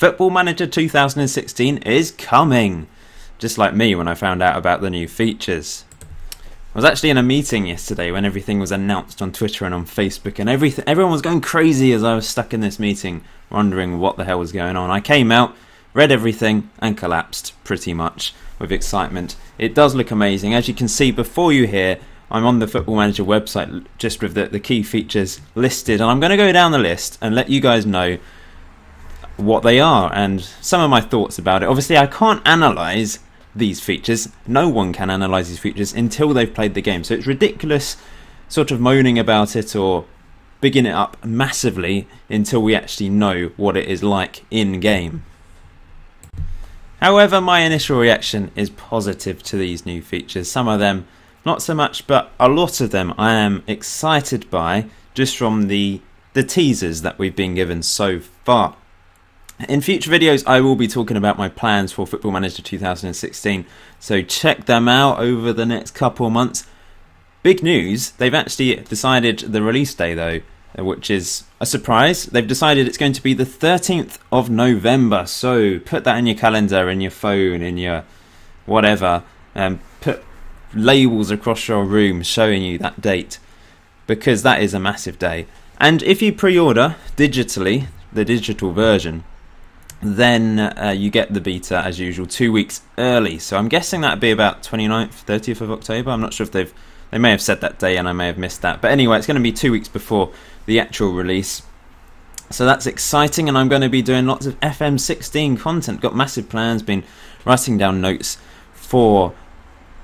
Football Manager 2016 is coming! Just like me when I found out about the new features. I was actually in a meeting yesterday when everything was announced on Twitter and on Facebook, and everyone was going crazy as I was stuck in this meeting wondering what the hell was going on. I came out, read everything and collapsed pretty much with excitement. It does look amazing. As you can see before you here, I'm on the Football Manager website just with the key features listed, and I'm going to go down the list and let you guys know what they are and some of my thoughts about it. Obviously I can't analyse these features, no one can analyse these features until they've played the game, so it's ridiculous sort of moaning about it or bigging it up massively until we actually know what it is like in game. However, my initial reaction is positive to these new features. Some of them not so much, but a lot of them I am excited by just from the teasers that we've been given so far. In future videos I will be talking about my plans for Football Manager 2016, so check them out over the next couple of months. Big news, they've actually decided the release day though, which is a surprise. They've decided it's going to be the 13th of November, so put that in your calendar, in your phone, in your whatever, and put labels across your room showing you that date, because that is a massive day. And if you pre-order digitally, the digital version, then you get the beta as usual 2 weeks early, so I'm guessing that'd be about 29th, 30th of October. I'm not sure if they may have said that day and I may have missed that, but anyway, it's going to be 2 weeks before the actual release, so that's exciting. And I'm going to be doing lots of FM16 content, got massive plans, been writing down notes for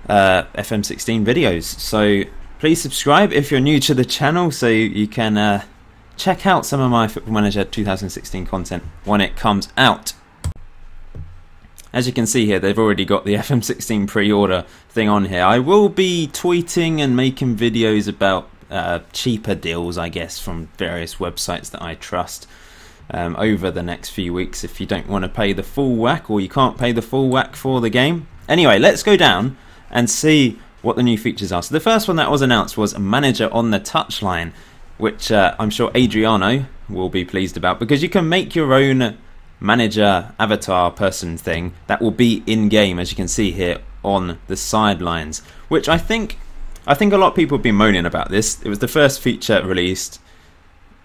FM16 videos, so please subscribe if you're new to the channel so you can check out some of my Football Manager 2016 content when it comes out. As you can see here, they've already got the FM16 pre-order thing on here. I will be tweeting and making videos about cheaper deals, I guess, from various websites that I trust over the next few weeks if you don't want to pay the full whack, or you can't pay the full whack for the game. Anyway, let's go down and see what the new features are. So the first one that was announced was Manager on the touchline, which I'm sure Adriano will be pleased about, because you can make your own manager avatar person thing that will be in game, as you can see here on the sidelines, which I think a lot of people have been moaning about this. It was the first feature released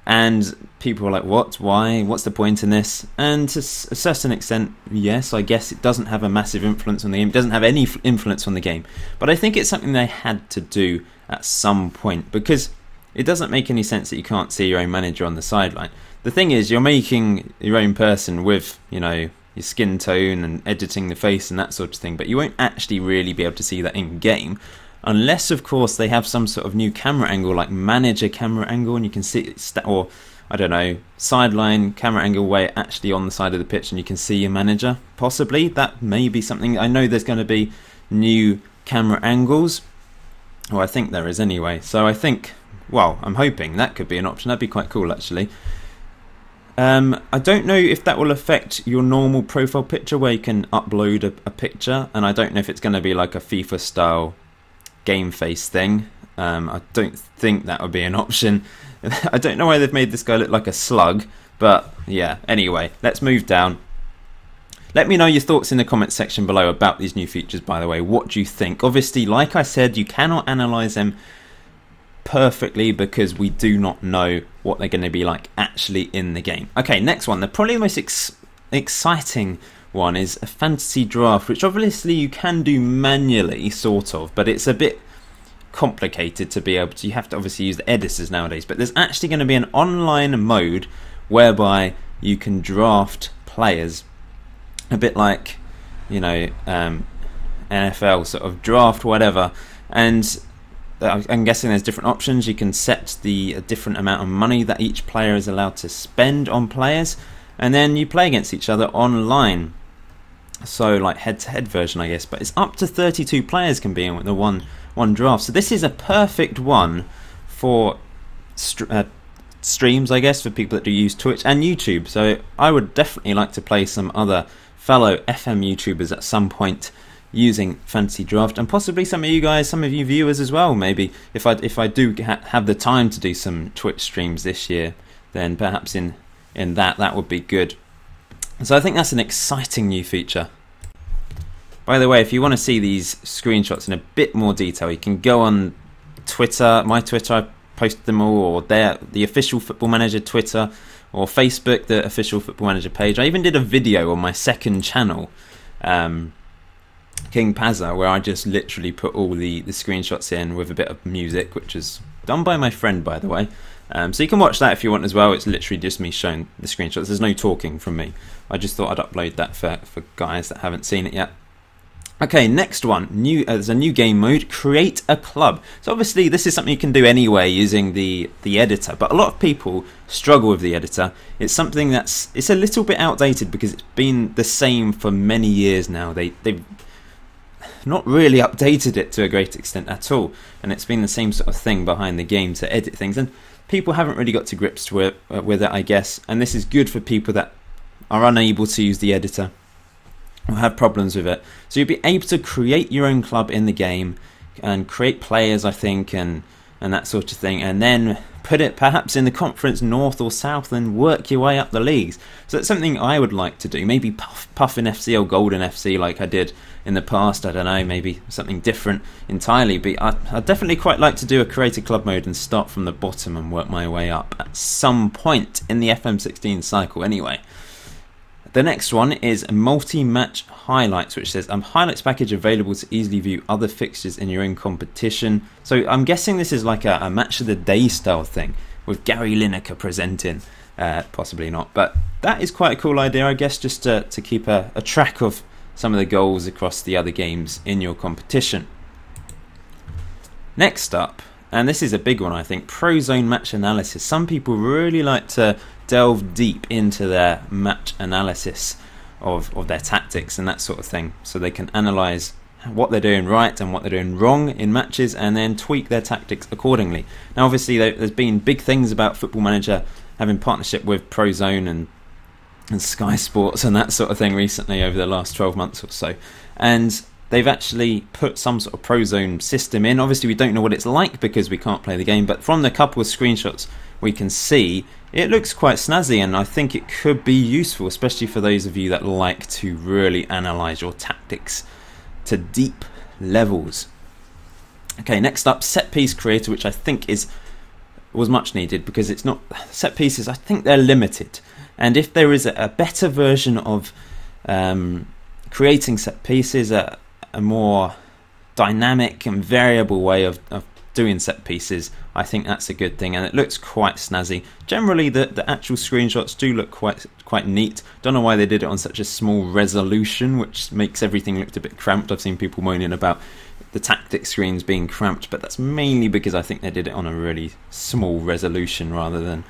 and people were like, what, why, what's the point in this? And to a certain extent, yes, I guess it doesn't have a massive influence on the game, it doesn't have any influence on the game, but I think it's something they had to do at some point, because it doesn't make any sense that you can't see your own manager on the sideline. The thing is, you're making your own person with, you know, your skin tone and editing the face and that sort of thing, but you won't actually really be able to see that in game, unless of course they have some sort of new camera angle, like manager camera angle, and you can see it, or I don't know, sideline camera angle where you're actually on the side of the pitch and you can see your manager. Possibly that may be something. I know there's going to be new camera angles, or I think there is anyway, so I think, well, I'm hoping that could be an option. That'd be quite cool actually. I don't know if that will affect your normal profile picture where you can upload a picture, and I don't know if it's going to be like a FIFA style game face thing. I don't think that would be an option. I don't know why they've made this guy look like a slug, but yeah, anyway, let's move down. Let me know your thoughts in the comments section below about these new features, by the way. What do you think? Obviously, like I said, you cannot analyse them perfectly because we do not know what they're going to be like actually in the game. Okay, next one. The probably most exciting one is a fantasy draft, which obviously you can do manually, sort of, but it's a bit complicated to be able to. You have to obviously use the editors nowadays, but there's actually going to be an online mode whereby you can draft players, a bit like, you know, NFL sort of draft, whatever, and I'm guessing there's different options. You can set the different amount of money that each player is allowed to spend on players, and then you play against each other online. So like head-to-head version, I guess, but it's up to 32 players can be in the one draft. So this is a perfect one for streams, I guess, for people that do use Twitch and YouTube. So I would definitely like to play some other fellow FM YouTubers at some point using Fantasy Draft, and possibly some of you guys, some of you viewers as well. Maybe if I do have the time to do some Twitch streams this year, then perhaps in that would be good. So I think that's an exciting new feature. By the way, if you want to see these screenshots in a bit more detail, you can go on Twitter, my Twitter, I posted them all, or the official Football Manager Twitter, or Facebook, the official Football Manager page. I even did a video on my second channel, King Pazza, where I just literally put all the screenshots in with a bit of music, which is done by my friend, by the way. So you can watch that if you want as well. It's literally just me showing the screenshots. There's no talking from me. I just thought I'd upload that for guys that haven't seen it yet. Okay, next one. There's a new game mode, Create a Club. So obviously this is something you can do anyway using the editor, but a lot of people struggle with the editor. It's something it's a little bit outdated because it's been the same for many years now. They've not really updated it to a great extent at all, and it's been the same sort of thing behind the game to edit things, and people haven't really got to grips with it, I guess. And this is good for people that are unable to use the editor or have problems with it. So you'll be able to create your own club in the game and create players, I think, and that sort of thing, and then put it perhaps in the Conference North or South and work your way up the leagues. So it's something I would like to do. Maybe Puffin FC or Golden FC like I did in the past. I don't know, maybe something different entirely. But I'd definitely quite like to do a Create a Club mode and start from the bottom and work my way up at some point in the FM16 cycle anyway. The next one is multi-match highlights, which says highlights package available to easily view other fixtures in your own competition. So I'm guessing this is like a match of the day style thing with Gary Lineker presenting. Possibly not, but that is quite a cool idea, I guess, just to keep a track of some of the goals across the other games in your competition. Next up, and this is a big one, I think, Prozone match analysis. Some people really like to delve deep into their match analysis of their tactics and that sort of thing, so they can analyse what they're doing right and what they're doing wrong in matches and then tweak their tactics accordingly. Now obviously there's been big things about Football Manager having partnership with Prozone and Sky Sports and that sort of thing recently over the last 12 months or so, and they've actually put some sort of Prozone system in. Obviously we don't know what it's like because we can't play the game, but from the couple of screenshots we can see it looks quite snazzy, and I think it could be useful, especially for those of you that like to really analyse your tactics to deep levels. Okay, next up, Set Piece Creator, which I think was much needed because it's not set pieces. I think they're limited, and if there is a better version of creating set pieces, a more dynamic and variable way of doing set pieces, I think that's a good thing, and it looks quite snazzy. Generally the actual screenshots do look quite neat. Don't know why they did it on such a small resolution, which makes everything look a bit cramped. I've seen people moaning about the tactic screens being cramped, but that's mainly because I think they did it on a really small resolution rather than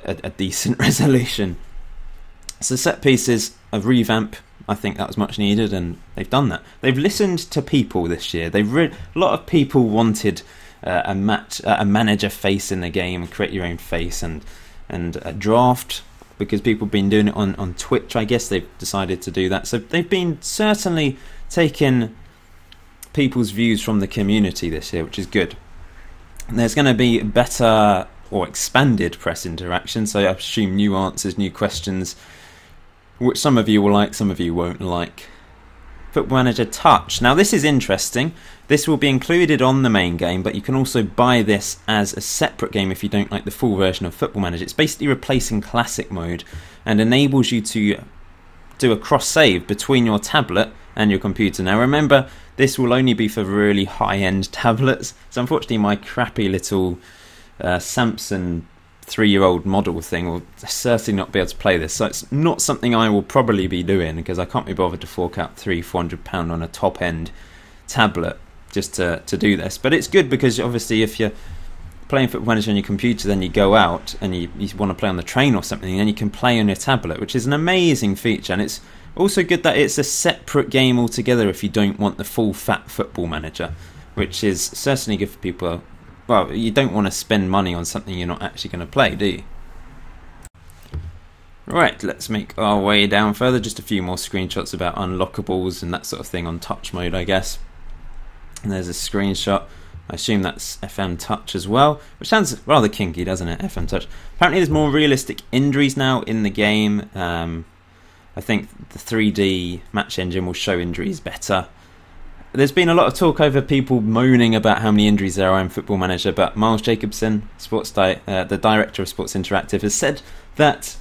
a decent resolution. So set pieces, a revamp, I think that was much needed, and they've done that. They've listened to people this year. A lot of people wanted a manager face in the game, create your own face, and a draft, because people have been doing it on Twitch. I guess they've decided to do that. So they've been certainly taking people's views from the community this year, which is good. And there's going to be better or expanded press interaction, so I assume new answers, new questions, which some of you will like, some of you won't like. Football Manager Touch. Now this is interesting. This will be included on the main game, but you can also buy this as a separate game if you don't like the full version of Football Manager. It's basically replacing Classic Mode and enables you to do a cross-save between your tablet and your computer. Now remember, this will only be for really high-end tablets, so unfortunately my crappy little Samsung 3-year-old model thing will certainly not be able to play this, so it's not something I will probably be doing because I can't be bothered to fork out £300-400 on a top-end tablet just to do this. But it's good because obviously if you're playing Football Manager on your computer, then you go out and you want to play on the train or something, and then you can play on your tablet, which is an amazing feature. And it's also good that it's a separate game altogether if you don't want the full fat Football Manager, which is certainly good for people. Well, you don't want to spend money on something you're not actually going to play, do you? Right, let's make our way down further. Just a few more screenshots about unlockables and that sort of thing on touch mode, I guess. And there's a screenshot. I assume that's FM Touch as well, which sounds rather kinky, doesn't it? FM Touch. Apparently there's more realistic injuries now in the game. I think the 3D match engine will show injuries better. There's been a lot of talk over people moaning about how many injuries there are in Football Manager, but Miles Jacobson, the director of Sports Interactive, has said that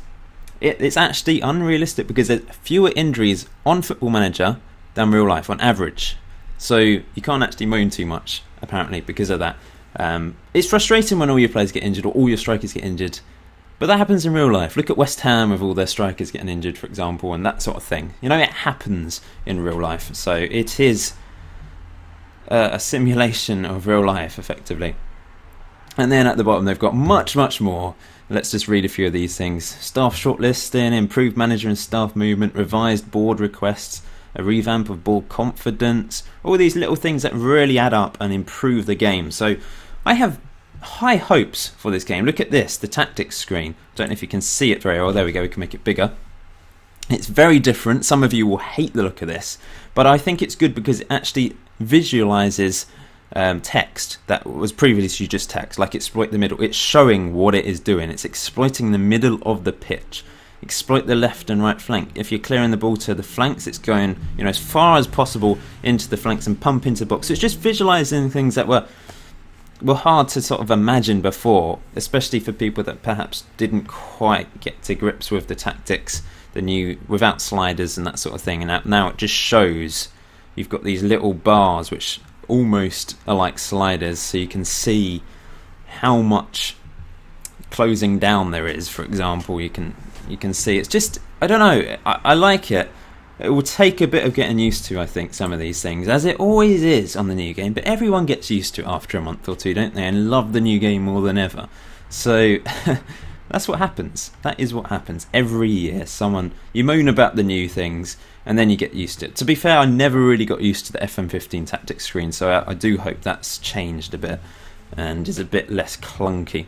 it's actually unrealistic because there's fewer injuries on Football Manager than real life on average. So you can't actually moan too much, apparently, because of that. It's frustrating when all your players get injured or all your strikers get injured, but that happens in real life. Look at West Ham with all their strikers getting injured, for example, and that sort of thing. You know, it happens in real life. So it is a simulation of real life, effectively. And then at the bottom they've got much, much more. Let's just read a few of these things. Staff shortlisting, improved manager and staff movement, revised board requests, a revamp of board confidence, all these little things that really add up and improve the game. So I have high hopes for this game. Look at this, the tactics screen. Don't know if you can see it very well. There we go, we can make it bigger. It's very different. Some of you will hate the look of this, but I think it's good because it actually visualizes text that was previously just text, like exploit the middle. It's showing what it is doing. It's exploiting the middle of the pitch. Exploit the left and right flank. If you're clearing the ball to the flanks, it's going, you know, as far as possible into the flanks and pump into the box. So it's just visualizing things that were hard to sort of imagine before, especially for people that perhaps didn't quite get to grips with the tactics, the new without sliders and that sort of thing. And now it just shows. You've got these little bars which almost are like sliders, so you can see how much closing down there is. For example, you can see it's just, I don't know, I like it. It will take a bit of getting used to, I think, some of these things, as it always is on the new game, but everyone gets used to it after a month or two, don't they, and love the new game more than ever. So that's what happens. That is what happens every year. You moan about the new things and then you get used to it. To be fair, I never really got used to the FM15 tactics screen, so I do hope that's changed a bit and is a bit less clunky.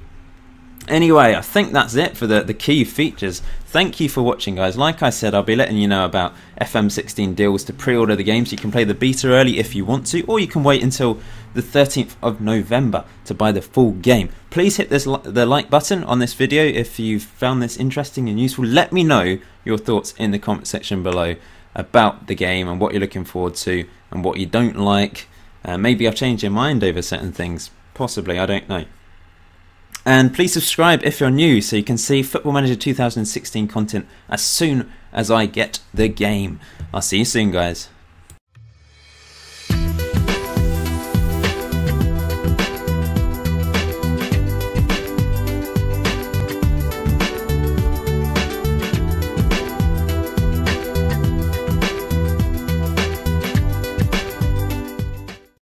Anyway, I think that's it for the key features. Thank you for watching, guys. Like I said, I'll be letting you know about FM16 deals to pre-order the games. You can play the beta early if you want to, or you can wait until the 13th of November to buy the full game. Please hit the like button on this video if you've found this interesting and useful. Let me know your thoughts in the comment section below about the game and what you're looking forward to and what you don't like. Maybe I've changed your mind over certain things. Possibly, I don't know. And please subscribe if you're new so you can see Football Manager 2016 content as soon as I get the game. I'll see you soon, guys.